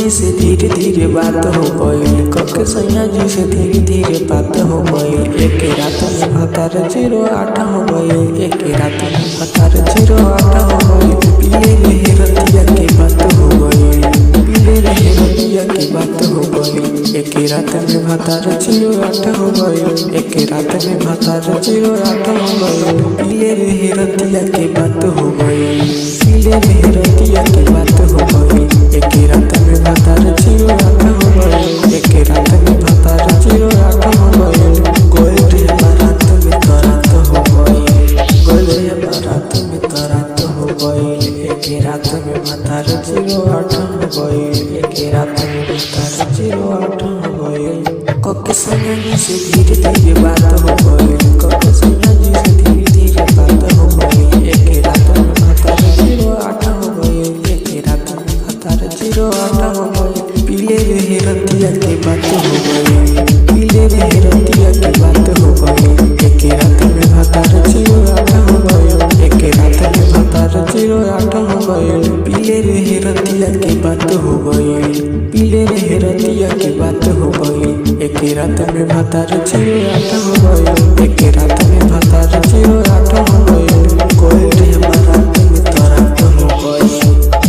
जी से धीरे धीरे बात हो गई, कके सैया जी से धीरे धीरे बात हो गई। एक रात में भतार 08 हो गई, एक रात में भतार 08 हो गई। पीले रहे रतिया के बात हो गई, पीले रहे रतिया की बात हो गई। एक रात में भतार 08 हो गई, एक रात में भतार 08 हो गई। पीले रहे रतिया के बात हो गई, पीले रहे रतिया की बात हो गई। एक रात में भतार 08 हो गई, एक रात में भतार 08 हो गई। गोल रे बारात में तरात हो गई, गोल रे बारात में तरात हो गई। एक रात में भतार 08 हो गई, एक रात में भतार 08 हो गई। कके सैया जी से धीरे धीरे बात हो गई, कके सैया जी से धीरे धीरे बात हो गई। एक रात में भतार 08 हो गई, एक रात में भतार 08 हो गई। पीले रहे रतिया की बात हो गई, पीले रहे रतिया की बात हो गई। एक रात में भतार 08 हो गई, एक रात में भतार 08 हो गई। पीले रहे रतिया की बात हो गई, पीले रहे रतिया की बात हो गई। एक रात में भतार 08 हो गई, एक रात में भतार 08 हो गई। गोल रे बारात में तरात हो गई,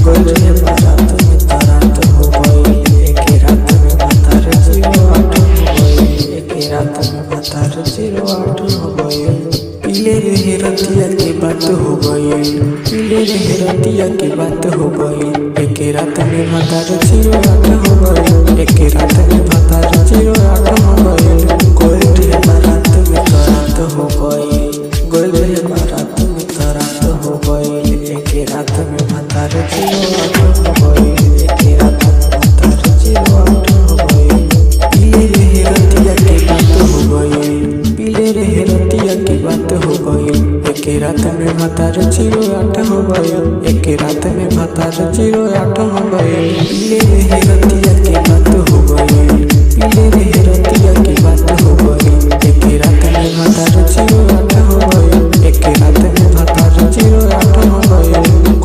गोल रे बारात में तरात हो गई। एक रात में भतार 08 हो गई, एक रात में भतार 08 हो गई। पीले रहे रतिया की बात हो गई, पीले रहे रतिया की बात हो गई। एक रात में भतार 08 हो गई, एक रात में भतार 08 हो गई। गोल रे बारात में तरात हो गई, गोल रे बारात में तरात हो गई। एक रात में भतार 08 हो गई, एक रात में भतार 08 हो गई। पीले रहे रतिया की बात हो गई, पीले रहे रतिया की बात हो गई। एक रात में भतार 08 हो गई, एक रात में भतार 08 हो गई। पीले रहे रतिया की बात हो गई, पीले रहे रतिया की बात हो गई। एक रात में भतार 08 हो गई, एक रात में भतार 08 हो गई।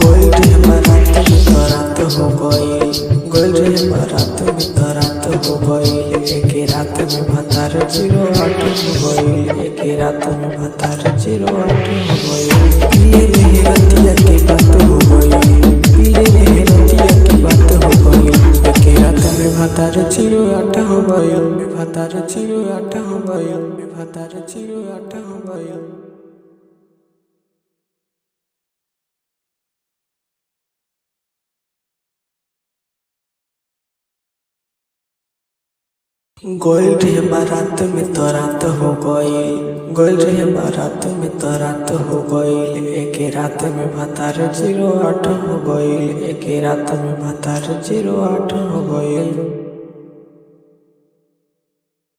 गोल रे बारात में तरात हो गई, गोल रे बारात में तरात हो गई। एक रात में भतार 08 हो गई, एक रात में भतार 08 हो गई। पीले रहे रतिया की बात हो गई, पीले रहे रतिया की बात हो गई। एक रात में भतार 08 हो गई, भतार 08 हो गई, भतार 08 हो गई। गोल रे बारात में तरात हो गई, गोल रे बारात में तरात हो गई। एक रात में भतार 08 हो गई, एक रात में भतार 08 हो गई।